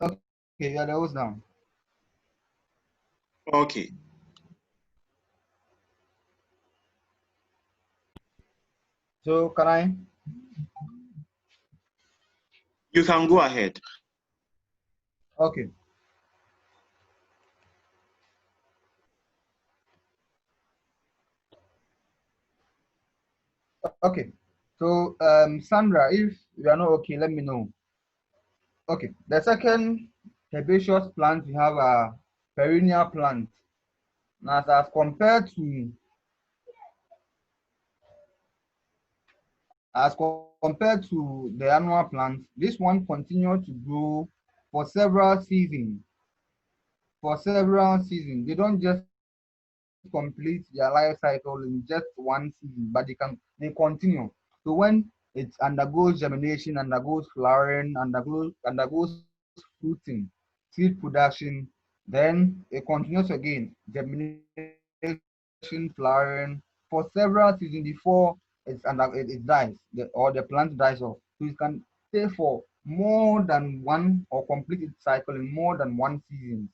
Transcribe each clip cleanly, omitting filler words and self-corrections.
Okay, yeah, that was down. Okay. So can I? You can go ahead. Okay. Okay. So Sandra, if you are not okay, let me know. Okay. The second herbaceous plant we have a perennial plant. Now, as compared to the annual plant, this one continues to grow for several seasons. For several seasons, they don't just complete their life cycle in just one season, but they continue. So when it undergoes germination, undergoes flowering, undergoes fruiting, seed production, then it continues again, germination, flowering for several seasons before it dies, or the plant dies off. So it can stay for more than one or complete its cycle in more than one season.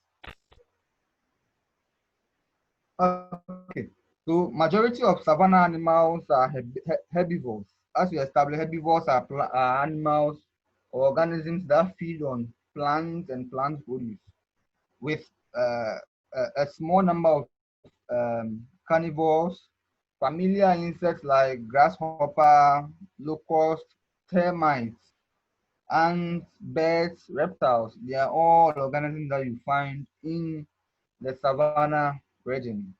Okay, so majority of savanna animals are herbivores. As we established, herbivores are animals or organisms that feed on plants and plant produce, with a small number of carnivores, familiar insects like grasshopper, locust, termites, ants, birds, reptiles. They are all organisms that you find in the savanna region.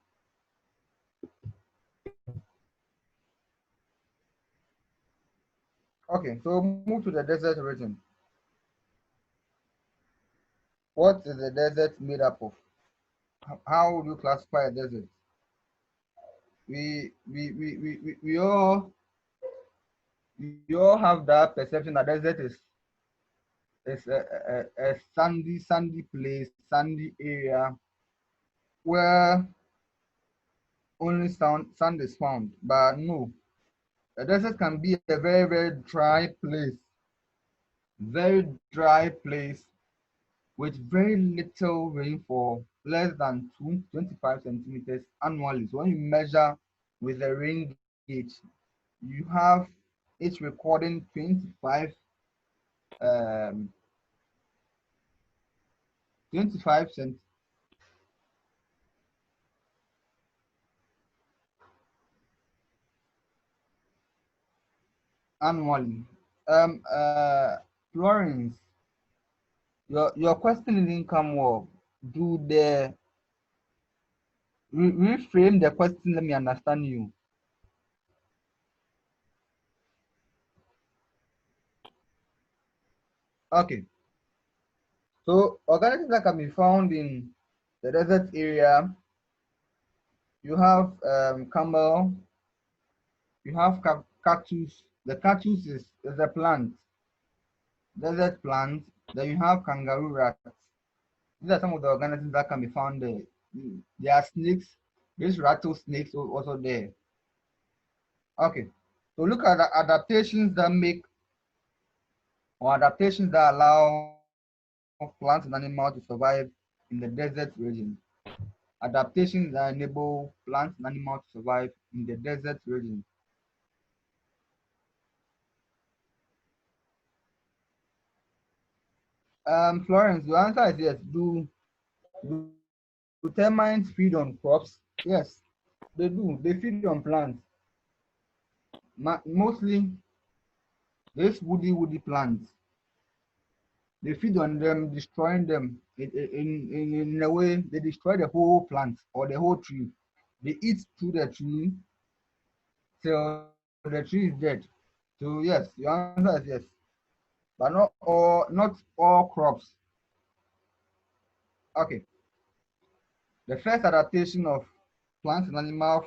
Okay, so move to the desert region. What is the desert made up of? How would you classify a desert? We all have that perception that desert is a sandy place, sandy area where only sand is found. But no, a desert can be a very very dry place with very little rainfall, less than 25 centimeters annually. So when you measure with a rain gauge, you have it recording um, 25 cent annually. Um, uh, Florence, your question didn't come well. Do the reframe the question? Let me understand you. Okay, so organisms that can be found in the desert area, you have camel, you have cactus. The cactus is a plant, desert plant. Then you have kangaroo rats. These are some of the organisms that can be found there. There are snakes. There's rattlesnakes also there. Okay. So look at the adaptations that make or adaptations that allow plants and animals to survive in the desert region. Adaptations that enable plants and animals to survive in the desert region. Florence, the answer is yes. Do termites feed on crops? Yes, they do. They feed on plants. Mostly these woody plants. They feed on them, destroying them in a way. They destroy the whole plant or the whole tree. They eat through the tree till the tree is dead. So yes, your answer is yes, but not all crops. Okay, the first adaptation of plants and animal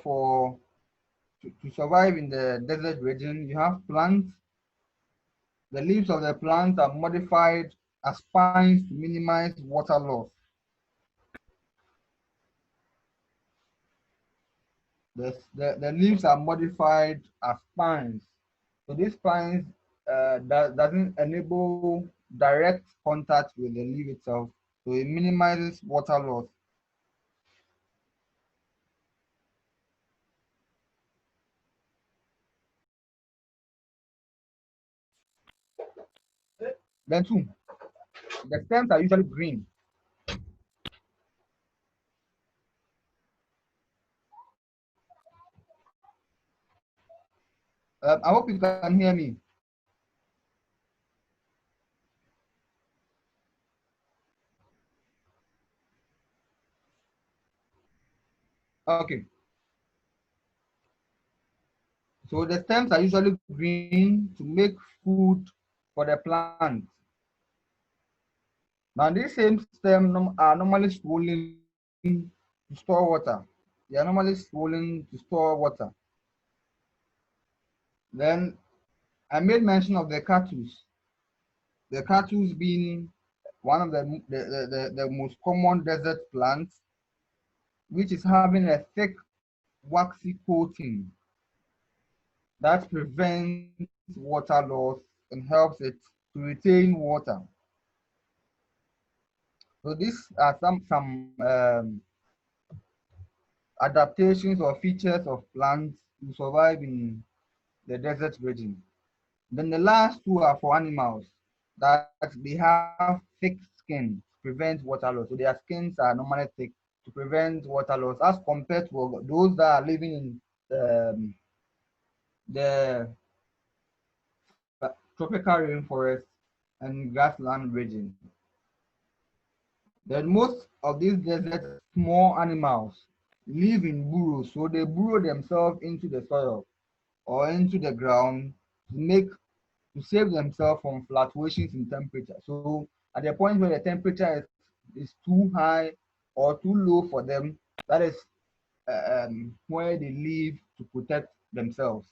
to survive in the desert region, you have plants. The leaves of the plant are modified as spines to minimize water loss. The leaves are modified as spines. So these spines doesn't enable direct contact with the leaf itself, so it minimizes water loss. Then two, the stems are usually green. I hope you can hear me. Okay. So the stems are usually green to make food for the plant. Now these same stems are normally swollen to store water. They are normally swollen to store water. Then I made mention of the cactus. The cactus being one of the most common desert plants, which is having a thick waxy coating that prevents water loss and helps it to retain water. So these are some adaptations or features of plants to survive in the desert region. Then the last two are for animals that they have thick skin to prevent water loss. So their skins are normally thick to prevent water loss as compared to those that are living in the tropical rainforest and grassland region. Then most of these desert small animals live in burrows, so they burrow themselves into the soil or into the ground to make to save themselves from fluctuations in temperature. So at the point where the temperature is too high or too low for them, that is where they live to protect themselves.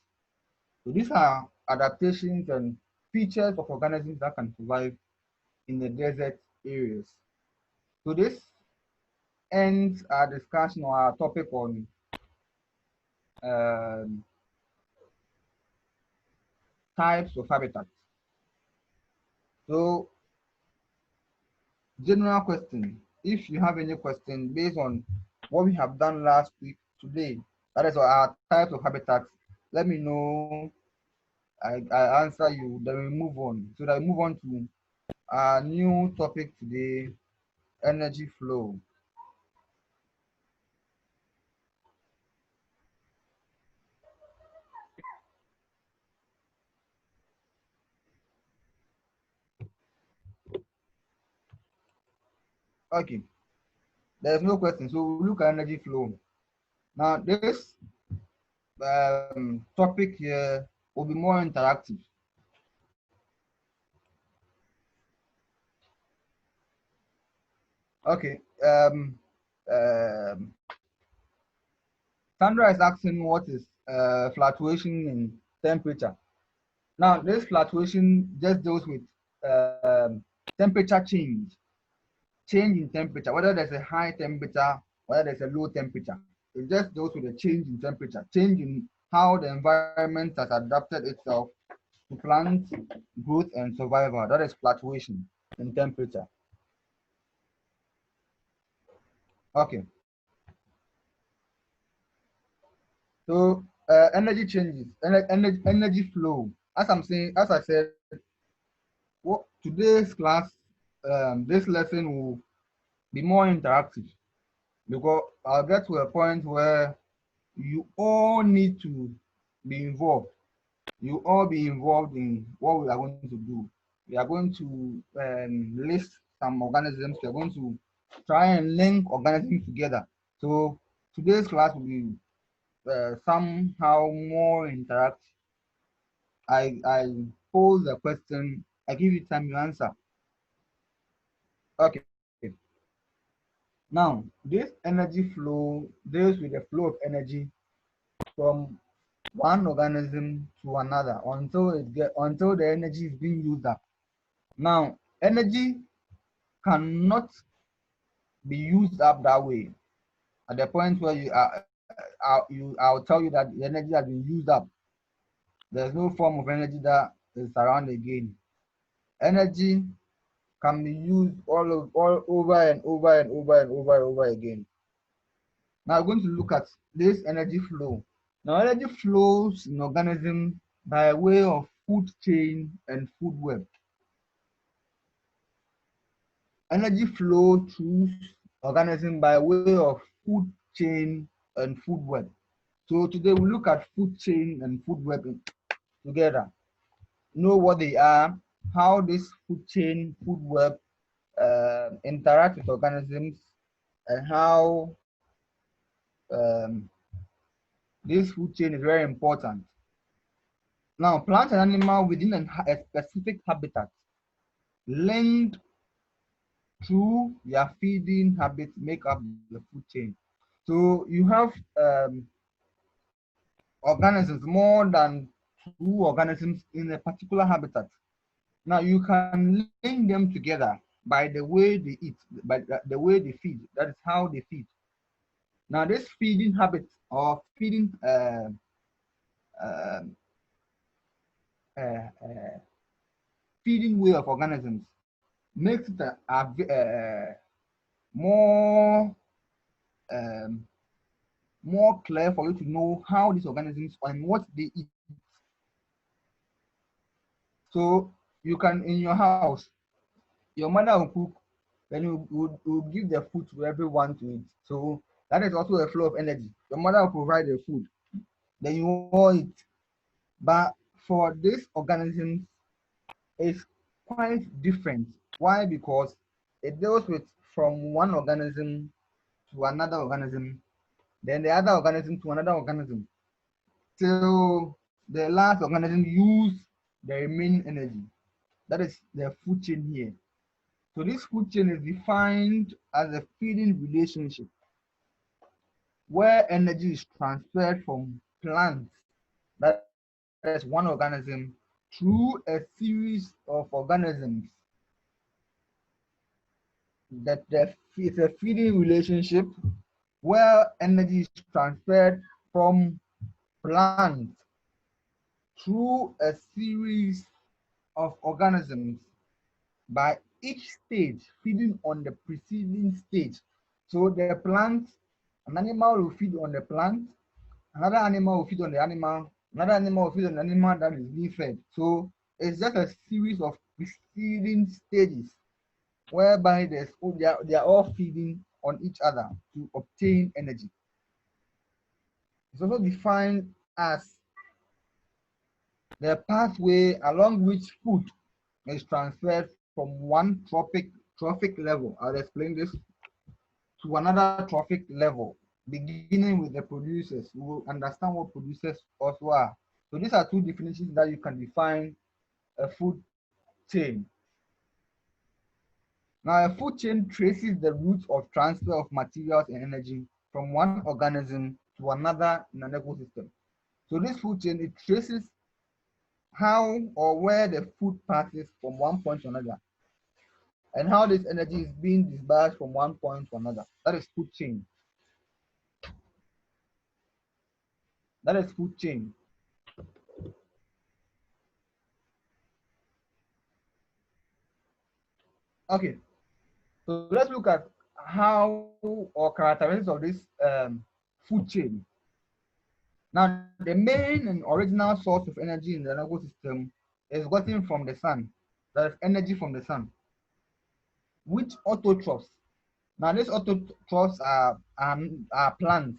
So these are adaptations and features of organisms that can survive in the desert areas. So this ends our discussion or our topic on um, types of habitats. So general question, if you have any question based on what we have done last week today, that is our types of habitats, let me know. I answer you, then we move on. So that we move on to our new topic today, energy flow. Okay, there's no question. So we look at energy flow. Now this topic here will be more interactive. Okay. Um, Sandra is asking what is fluctuation in temperature. Now, this fluctuation just deals with temperature change in temperature, whether there's a high temperature, whether there's a low temperature. It just deals with a change in temperature, change in how the environment has adapted itself to plant growth and survival. That is fluctuation in temperature. Okay. So energy changes, energy flow. As I'm saying, as I said, what today's class, this lesson will be more interactive because I'll get to a point where you all need to be involved. You all be involved in what we are going to do. We are going to list some organisms. We are going to try and link organisms together. So today's class will be somehow more interactive. I pose a question, I give you time to answer. Okay. Now, this energy flow deals with the flow of energy from one organism to another until the energy is being used up. Now, energy cannot be used up that way. At the point where I'll tell you that the energy has been used up. There's no form of energy that is around again. Energy can be used all over and over and over and over and over again. Now we're going to look at this energy flow. Now energy flows in organisms by way of food chain and food web. Energy flow through organism by way of food chain and food web. So today we look at food chain and food web together. Know what they are, how this food chain, food web interact with organisms, and how um, this food chain is very important. Now, plant and animal within a specific habitat linked through their feeding habits make up the food chain. So you have organisms, more than 2 organisms in a particular habitat. Now you can link them together by the way they eat, by the way they feed. That is how they feed. Now this feeding habit or uh, uh, feeding way of organisms makes it more um, more clear for you to know how these organisms and what they eat. So you can, in your house, your mother will cook, then you give the food to everyone to eat. So that is also a flow of energy. Your mother will provide the food, then you all eat. But for these organisms, it's quite different. Why? Because it deals with from one organism to another organism, then the other organism to another organism, till the last organism use the remaining energy. That is the food chain here. So this food chain is defined as a feeding relationship where energy is transferred from plants, that is one organism, through a series of organisms. It's a feeding relationship where energy is transferred from plants through a series of organisms by each stage feeding on the preceding stage. So the plant, an animal will feed on the plant, another animal will feed on the animal, another animal will feed on the animal that is being fed. So it's just a series of preceding stages whereby they are all feeding on each other to obtain energy. It's also defined as the pathway along which food is transferred from one trophic level. I'll explain this, to another trophic level, beginning with the producers. We will understand what producers also are. So these are two definitions that you can define a food chain. Now, a food chain traces the routes of transfer of materials and energy from one organism to another in an ecosystem. So this food chain, it traces how or where the food passes from one point to another, and how this energy is being dispersed from one point to another. That is food chain. That is food chain. Okay, so let's look at how or characteristics of this food chain. Now, the main and original source of energy in the ecosystem is gotten from the sun. That is energy from the sun, which autotrophs. Now, these autotrophs are plants.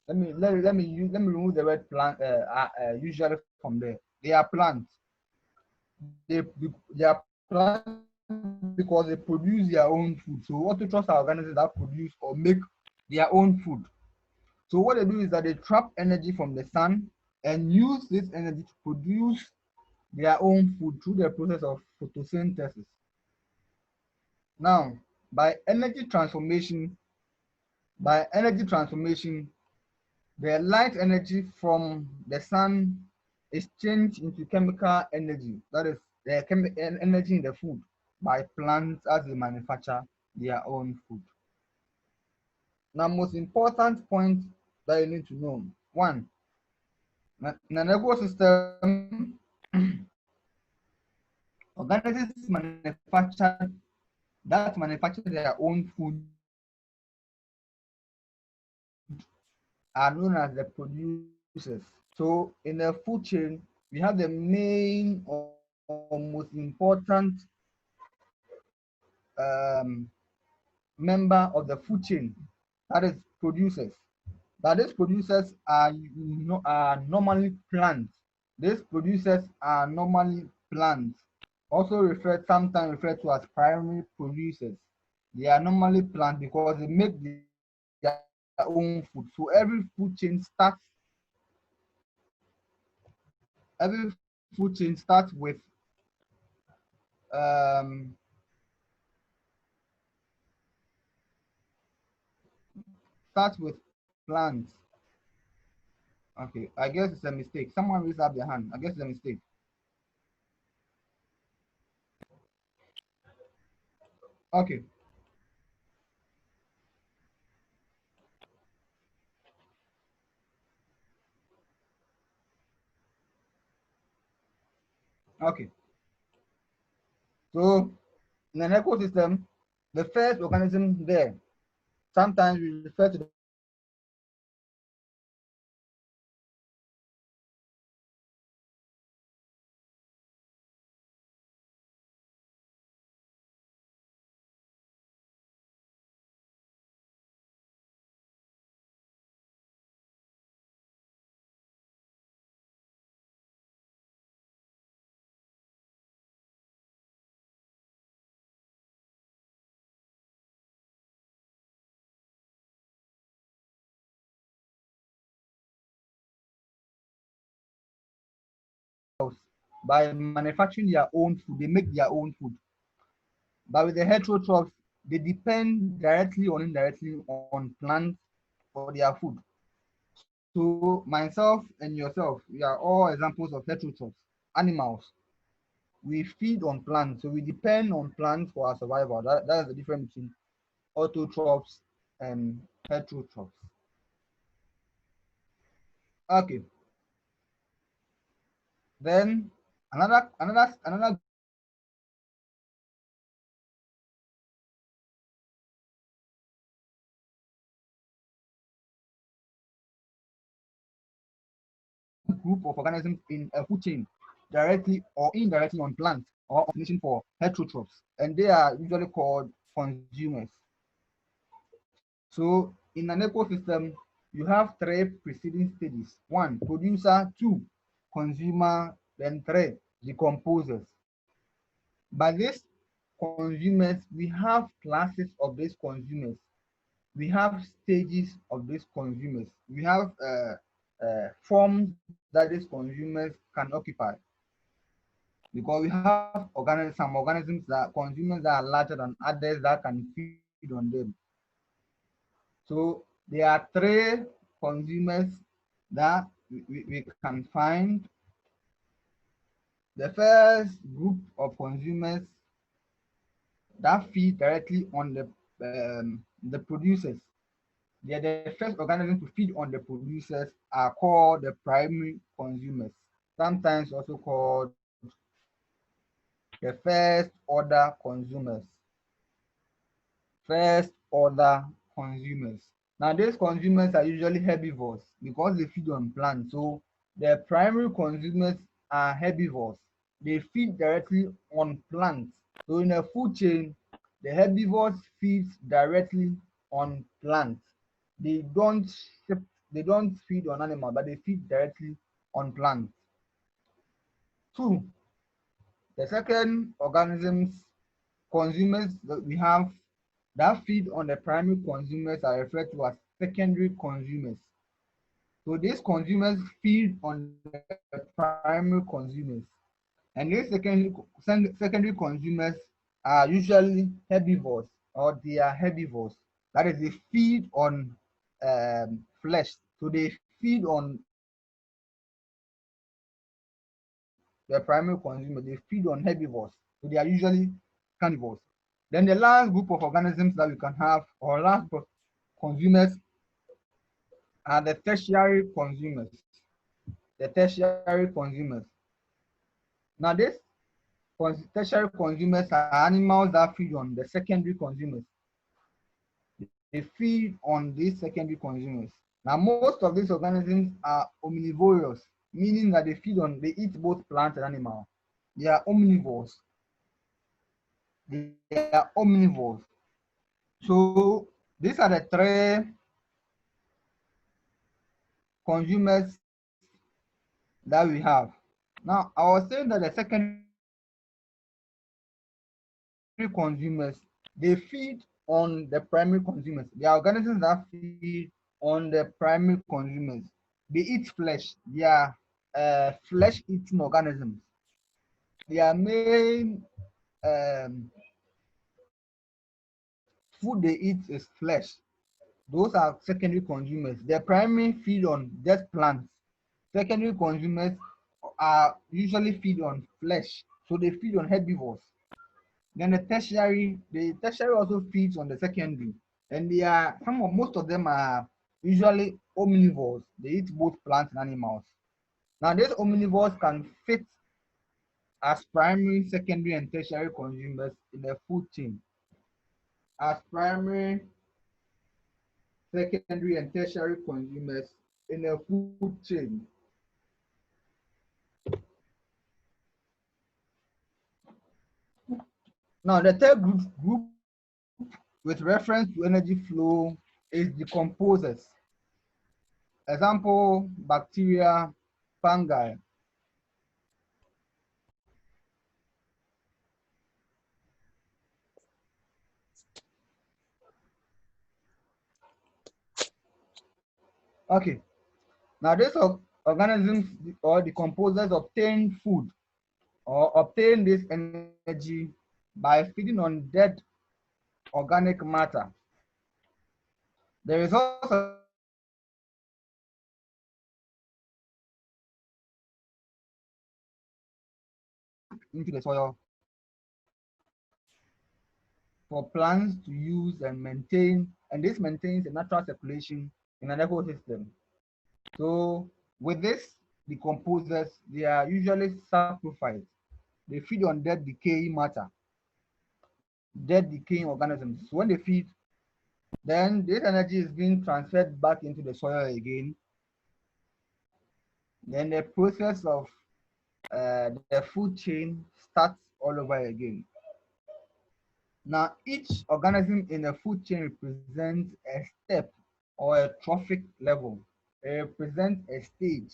Let me remove the word plant usually from there. They are plants. They are plants because they produce their own food. So autotrophs are organisms that produce or make their own food. So what they do is that they trap energy from the sun and use this energy to produce their own food through the process of photosynthesis. Now, by energy transformation, the light energy from the sun is changed into chemical energy. That is the energy in the food by plants as they manufacture their own food. Now, most important point that you need to know: one, in an ecosystem, Organisms manufacture their own food are known as the producers. So in the food chain, we have the main or most important um, member of the food chain, that is producers. But these producers are normally plants. These producers are normally plants, also sometimes referred to as primary producers. They are normally plants because they make their own food. So every food chain starts with um, plants. Okay, I guess it's a mistake. Someone raised up their hand. I guess it's a mistake. Okay, okay. So in an ecosystem, the first organism there, sometimes we refer to the by manufacturing their own food. They make their own food. But with the heterotrophs, they depend directly or indirectly on plants for their food. So myself and yourself, we are all examples of heterotrophs, animals. We feed on plants, so we depend on plants for our survival. That is the difference between autotrophs and heterotrophs. Okay, then another group of organisms in a food chain, directly or indirectly on plants, or definition for heterotrophs, and they are usually called consumers. So in an ecosystem, you have three preceding stages: one, producer; two, consumer; then three, decomposers. By these consumers, we have classes of these consumers. We have stages of these consumers. We have forms that these consumers can occupy, because we have some organisms that consumers that are larger than others that can feed on them. So there are three consumers that we can find. The first group of consumers that feed directly on the producers. They are the first organisms to feed on the producers are called the primary consumers, sometimes also called the first order consumers. First order consumers. Now these consumers are usually herbivores because they feed on plants. So the primary consumers are herbivores. They feed directly on plants. So in a food chain, the herbivores feed directly on plants. They don't they don't feed on animals, but they feed directly on plants. Two, the second organisms consumers that we have that feed on the primary consumers are referred to as secondary consumers. So these consumers feed on the primary consumers, and these secondary consumers are usually herbivores, or they are herbivores. That is, they feed on flesh. So they feed on the primary consumer. They feed on herbivores. So they are usually carnivores. Then the last group of organisms that we can have, or last group of consumers, are the tertiary consumers. The tertiary consumers. Now tertiary consumers are animals that feed on the secondary consumers. They feed on these secondary consumers. Now, most of these organisms are omnivorous, meaning that they eat both plants and animals. They are omnivores. They are omnivores. So these are the three consumers that we have. Now, I was saying that the secondary consumers, they feed on the primary consumers. They are organisms that feed on the primary consumers. They eat flesh. They are flesh-eating organisms. Their main food they eat is flesh. Those are secondary consumers. Their primary feed on just plants. Secondary consumers are usually feed on flesh, so they feed on herbivores. Then the tertiary also feeds on the secondary, and most of them are usually omnivores. They eat both plants and animals. Now, these omnivores can fit as primary, secondary, and tertiary consumers in the food chain. As primary, secondary, and tertiary consumers in a food chain. Now, the third group with reference to energy flow is decomposers. Example, bacteria, fungi. Okay, now these organisms or decomposers obtain food or obtain this energy by feeding on dead organic matter. There is also into the soil for plants to use and maintain, and this maintains a natural circulation in an ecosystem. So with this decomposers, they are usually sacrificed. They feed on dead decaying matter, dead decaying organisms. So when they feed, then this energy is being transferred back into the soil again. Then the process of the food chain starts all over again. Now, each organism in the food chain represents a step or a trophic level. It represents a stage.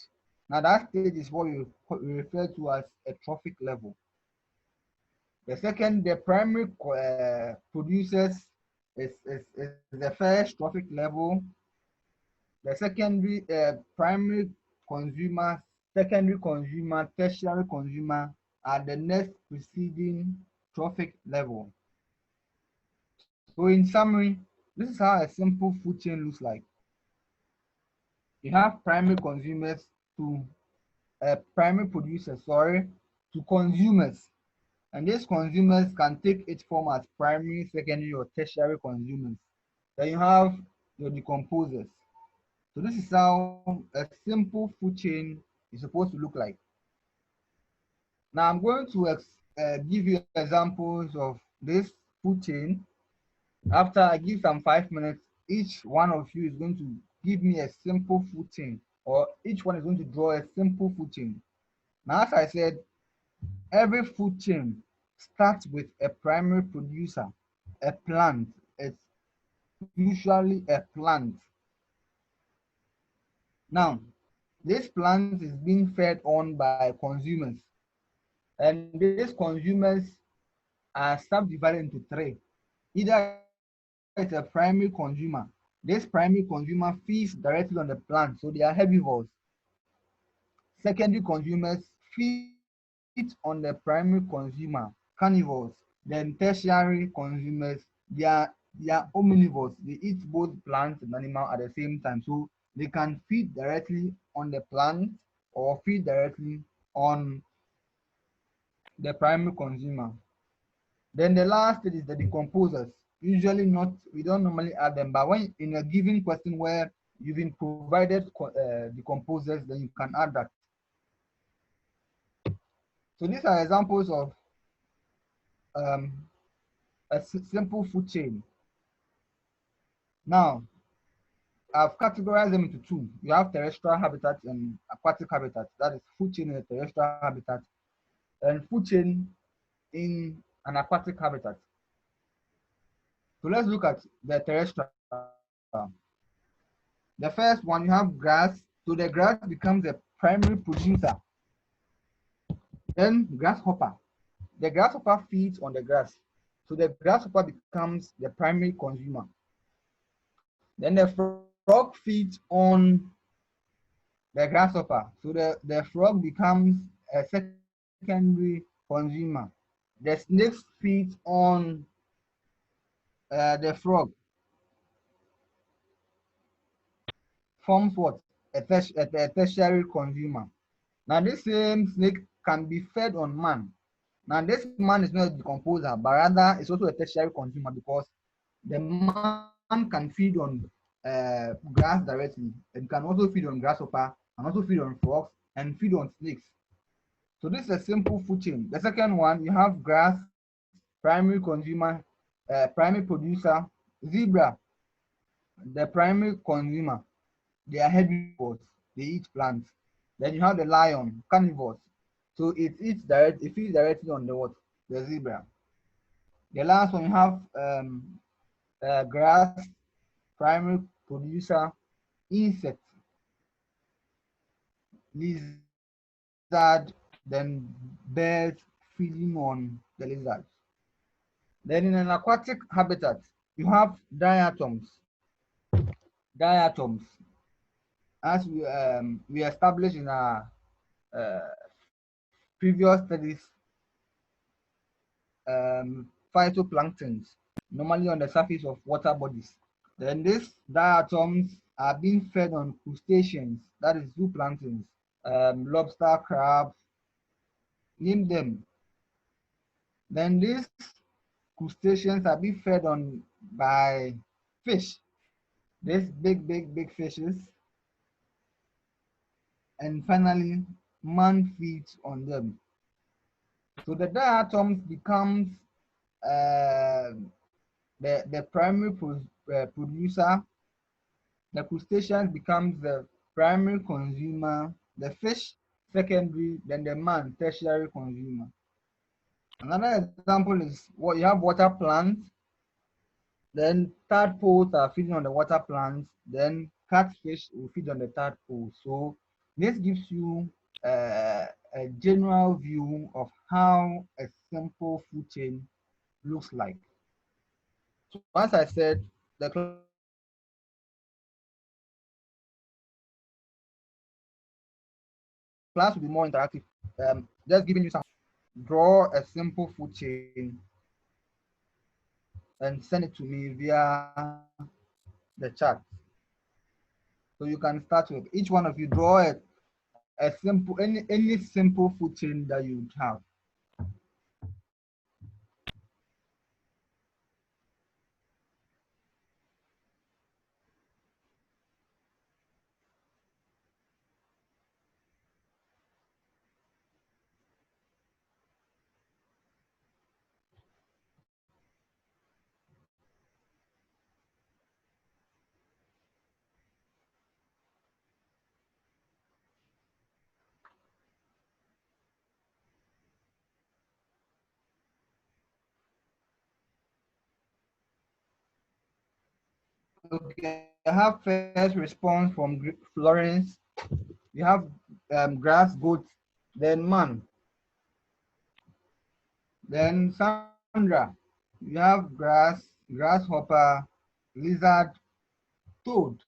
Now, that stage is what we refer to as a trophic level. The primary producers is the first trophic level. The secondary, primary consumer, secondary consumer, tertiary consumer are the next preceding trophic level. So in summary, this is how a simple food chain looks like. You have primary consumers to primary producers, sorry, to consumers. And these consumers can take its form as primary, secondary, or tertiary consumers. Then you have your decomposers. So this is how a simple food chain is supposed to look like. Now I'm going to give you examples of this food chain. After I give some 5 minutes, each one of you is going to give me a simple food chain, or each one is going to draw a simple food chain. Now, as I said, every food chain starts with a primary producer, a plant. It's usually a plant. Now, this plant is being fed on by consumers, and these consumers are subdivided into three. Either it's a primary consumer. This primary consumer feeds directly on the plant, so they are herbivores. Secondary consumers feed on the primary consumer, carnivores. Then tertiary consumers, they are omnivores. They eat both plants and animal at the same time. So they can feed directly on the plant or feed directly on the primary consumer. Then the last is the decomposers. Usually not, we don't normally add them, but when in a given question where you've been provided decomposers, then you can add that. So these are examples of um, a simple food chain. Now, I've categorized them into two. You have terrestrial habitats and aquatic habitats. That is food chain in a terrestrial habitat and food chain in an aquatic habitat. So let's look at the terrestrial. The first one, you have grass. So the grass becomes the primary producer. Then grasshopper. The grasshopper feeds on the grass. So the grasshopper becomes the primary consumer. Then the frog feeds on the grasshopper. So the frog becomes a secondary consumer. The snake feeds on the frog, forms what? A tertiary consumer. Now this same snake can be fed on man. Now this man is not a decomposer, but rather it's also a tertiary consumer because the man can feed on grass directly and can also feed on grasshopper and also feed on frogs and feed on snakes. So this is a simple food chain. The second one, you have grass, primary consumer, primary producer, zebra, the primary consumer. They are herbivores. They eat plants. Then you have the lion, carnivores. So it feeds directly on the what? The zebra. The last one you have grass, primary producer, insect, lizard, then birds feeding on the lizards. Then in an aquatic habitat, you have diatoms. Diatoms, as we established in our uh, previous studies, phytoplanktons, normally on the surface of water bodies. Then these diatoms are being fed on crustaceans, that is zooplanktons, lobster, crab, name them. Then these crustaceans are being fed on by fish, these big fishes. And finally, man feeds on them. So the diatoms becomes uh, the primary producer, the crustaceans becomes the primary consumer, the fish secondary, then the man tertiary consumer. Another example is what you have water plants, then tadpoles are feeding on the water plants, then catfish will feed on the tadpole. So this gives you a general view of how a simple food chain looks like. So as I said, the class will be more interactive. Just giving you some draw a simple food chain and send it to me via the chat. So you can start with each one of you draw a simple any simple food chain that you would have. Okay, I have first response from Florence. We have grass, goat, then man, then Sandra. You have grass, grasshopper, lizard, toad.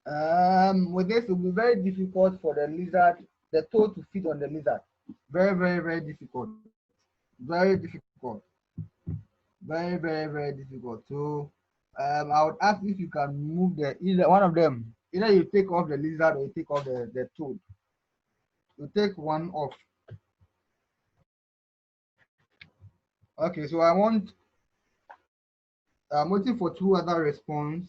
With this, it will be very difficult for the lizard, the toad to feed on the lizard. Very difficult. Very difficult. Very difficult. So I would ask if you can move the either one of them. Either you take off the lizard or you take off the toad. You take one off. Okay, so I'm waiting for two other response.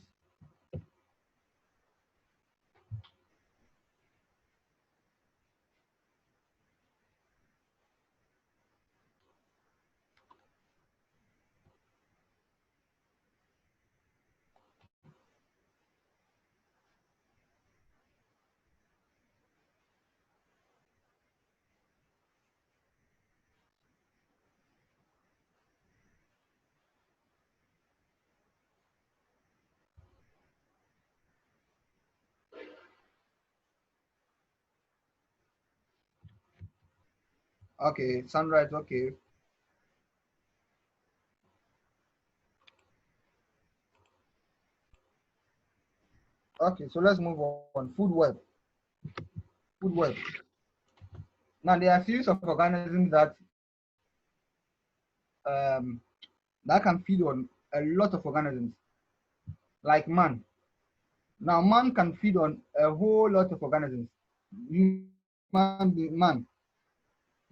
Okay, sunrise. Okay. Okay, so let's move on. Food web. Food web. Now there are a series of organisms um, that can feed on a lot of organisms, like man. Now man can feed on a whole lot of organisms. Man,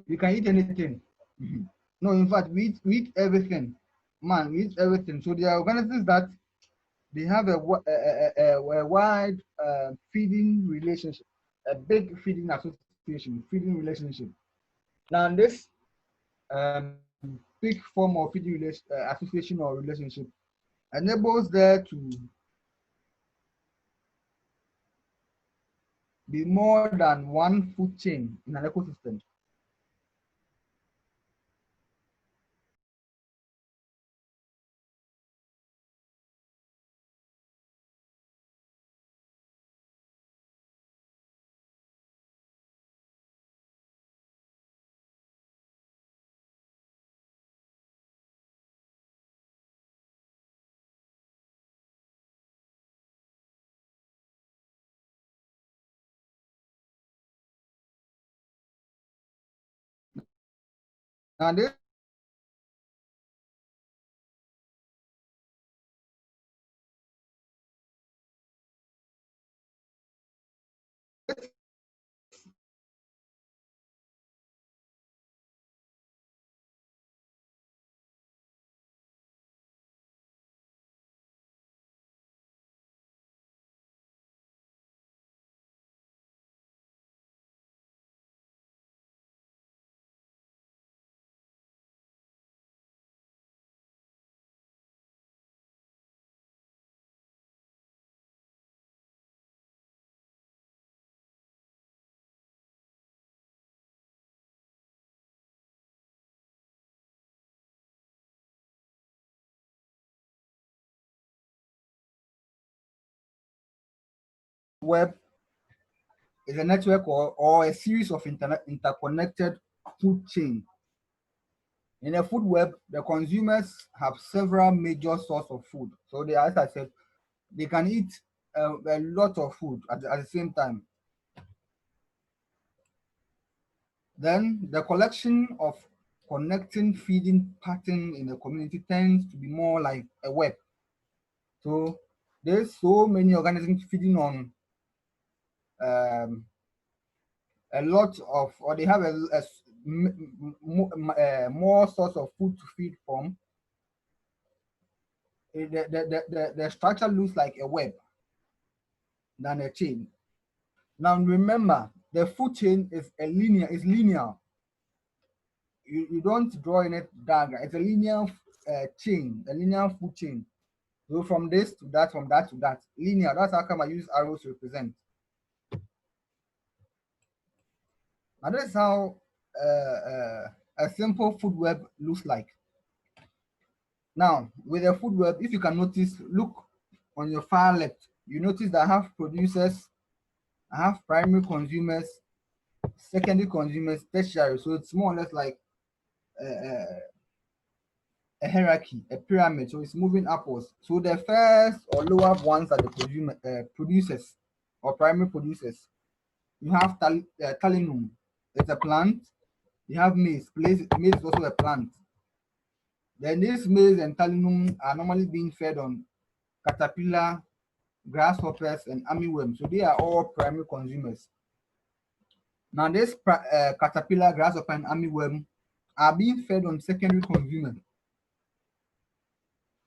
you can eat anything. No, in fact, we eat everything. Man, we eat everything. So there are organisms that they have a wide feeding relationship, a big feeding association, feeding relationship. Now this big form of feeding association or relationship enables there to be more than one food chain in an ecosystem. Now this web is a network or a series of interconnected food chain. In a food web, the consumers have several major sources of food. So they, as I said, they can eat a lot of food at the same time. Then the collection of connecting feeding pattern in the community tends to be more like a web. So there's so many organisms feeding on um, a lot of, or they have more source of food to feed from. The structure looks like a web than a chain. Now remember, the food chain is linear. You don't draw in it diagram. It's a linear chain, a linear food chain. So from this to that, from that to that, linear. That's how come I use arrows to represent. And that's how a simple food web looks like. Now, with a food web, if you can notice, look on your far left, you notice that I have producers, I have primary consumers, secondary consumers, tertiary. So it's more or less like a hierarchy, a pyramid. So it's moving upwards. So the first or lower ones are the producers or primary producers. You have talinum, it's a plant. You have maize. Maize is also a plant. Then this maize and talinum are normally being fed on caterpillar, grasshoppers, and armyworms. So they are all primary consumers. Now this caterpillar, grasshopper, and armyworm are being fed on secondary consumers.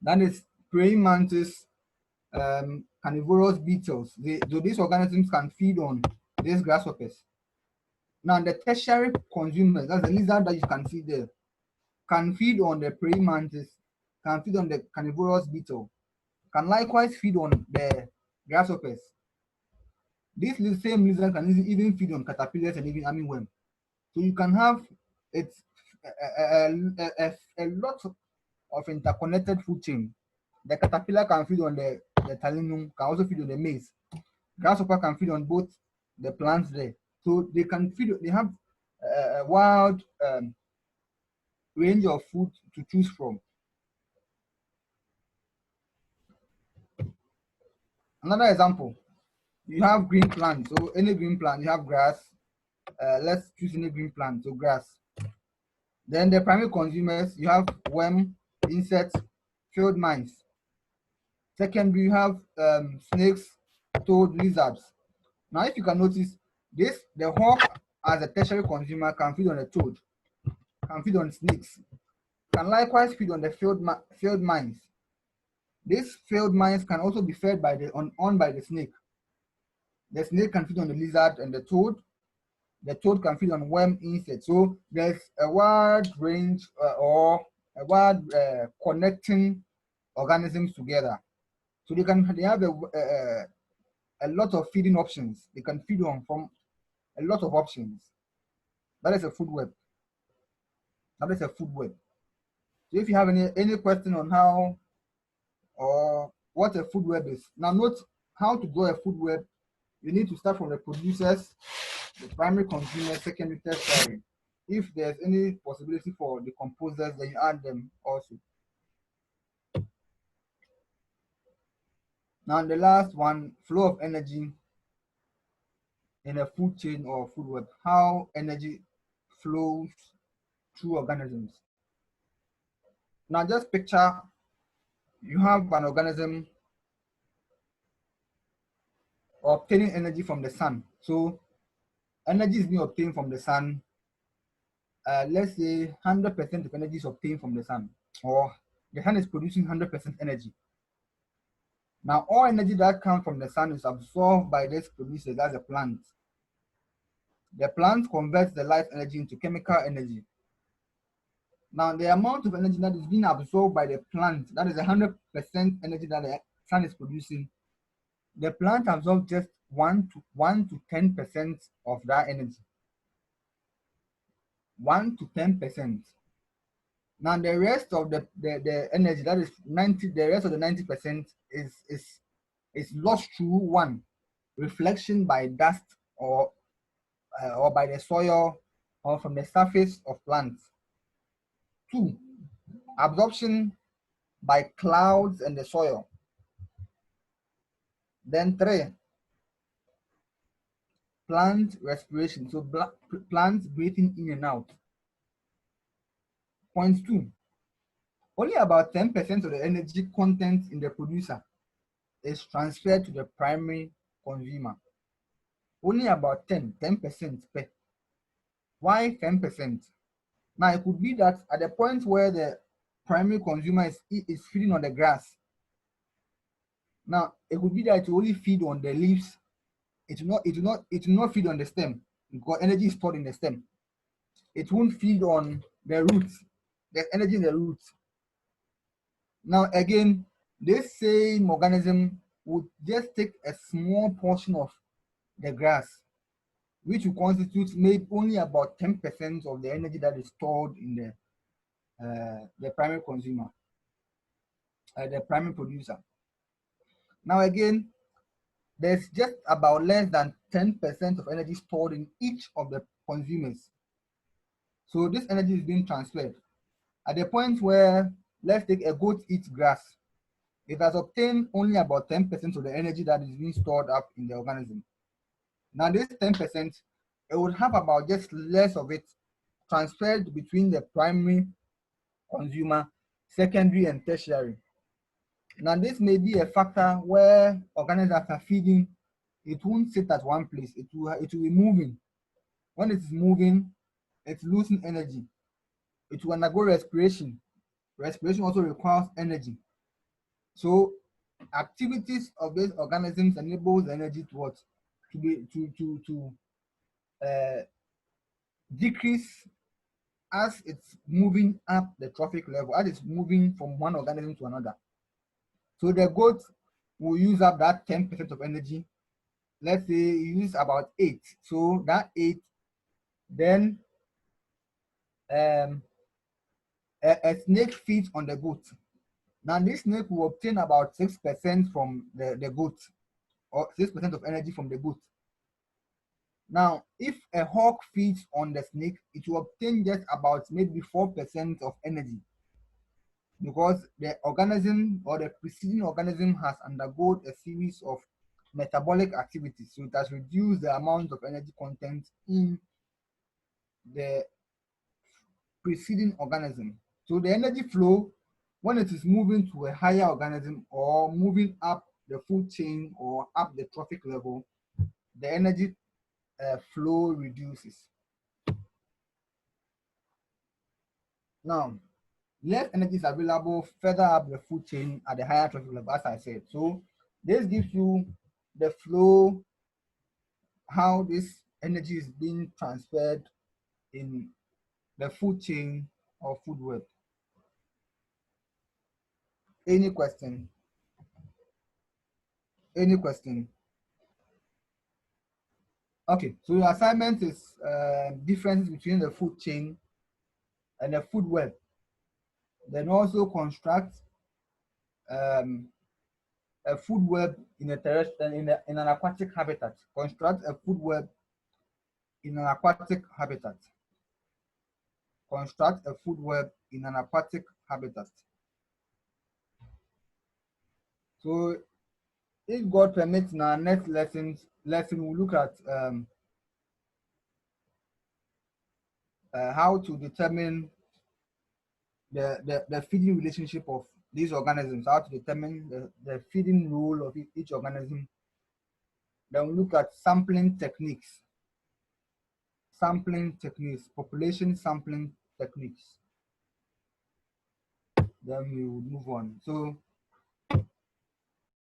That is praying mantis, carnivorous beetles. So these organisms can feed on these grasshoppers. Now the tertiary consumers, that's the lizard that you can see there, can feed on the praying mantis, can feed on the carnivorous beetle, can likewise feed on the grasshoppers. This same lizard can even feed on caterpillars and even armyworm. So you can have it's a lot of interconnected food chain. The caterpillar can feed on the talinum, can also feed on the maize. Grasshopper can feed on both the plants there. So they can feed, they have a wide range of food to choose from. Another example, you have green plants. So any green plant, you have grass. Let's choose any green plant, so grass. Then the primary consumers, you have worm, insects, field mice. Secondly, you have snakes, toad, lizards. Now, if you can notice this, the hawk as a tertiary consumer can feed on the toad, can feed on snakes, can likewise feed on the field mice. These field mice can also be fed by on by the snake. The snake can feed on the lizard and the toad. The toad can feed on worm, insects. So there's a wide range or a wide connecting organisms together. So they have a lot of feeding options. They can feed on from a lot of options. That is a food web. That is a food web. So if you have any question on how or what a food web is, now note how to draw a food web. You need to start from the producers, the primary consumer, secondary, tertiary. If there's any possibility for decomposers, then you add them also. Now the last one, flow of energy in a food chain or food web. How energy flows through organisms. Now just picture you have an organism obtaining energy from the sun. So energy is being obtained from the sun. Let's say 100% of energy is obtained from the sun, or the sun is producing 100% energy. Now all energy that comes from the sun is absorbed by this producer, that's a plant. The plant converts the light energy into chemical energy. Now the amount of energy that is being absorbed by the plant, that is 100% energy that the sun is producing, the plant absorbs just 1 to 10% of that energy. 1 to 10%. Now the rest of the energy, that is 90, the rest of the 90% is lost through one, reflection by dust or by the soil or from the surface of plants. 2, absorption by clouds and the soil. Then 3, plant respiration, so plants breathing in and out. Point 2, only about 10% of the energy content in the producer is transferred to the primary consumer. Only about 10% per. Why 10%? Now it could be that at the point where the primary consumer is feeding on the grass, now it could be that it will only feed on the leaves. It will not feed on the stem because energy is stored in the stem. It won't feed on the roots. There's energy in the roots. Now again, this same organism would just take a small portion of the grass, which will constitute maybe only about 10% of the energy that is stored in the primary consumer, the primary producer. Now again, there's just about less than 10% of energy stored in each of the consumers. So this energy is being transferred. At the point where, let's take a goat eats grass, it has obtained only about 10% of the energy that is being stored up in the organism. Now this 10%, it would have about just less of it transferred between the primary consumer, secondary, and tertiary. Now this may be a factor where organisms are feeding, it won't sit at one place, it will be moving. When it is moving, it's losing energy. It will undergo respiration. Respiration also requires energy. So activities of these organisms enables energy to what? To decrease as it's moving up the trophic level, as it's moving from one organism to another. So the goat will use up that 10% of energy. Let's say you use about 8. So that 8, then a snake feeds on the goat. Now this snake will obtain about 6% from the goat, or 6% of energy from the goat. Now, if a hawk feeds on the snake, it will obtain just about maybe 4% of energy, because the organism or the preceding organism has undergone a series of metabolic activities. So it has reduced the amount of energy content in the preceding organism. So the energy flow, when it is moving to a higher organism or moving up the food chain or up the trophic level, the energy flow reduces. Now, less energy is available further up the food chain at the higher trophic level, as I said. So this gives you the flow, how this energy is being transferred in the food chain or food web. Any question? Any question? Okay, so your assignment is difference between the food chain and the food web. Then also construct um, a food web in a terrestrial in an aquatic habitat. Construct a food web in an aquatic habitat. Construct a food web in an aquatic habitat. So if God permits, in our next lesson we'll look at how to determine the feeding relationship of these organisms, how to determine the feeding role of each organism. Then we'll look at sampling techniques, population sampling techniques. Then we will move on. So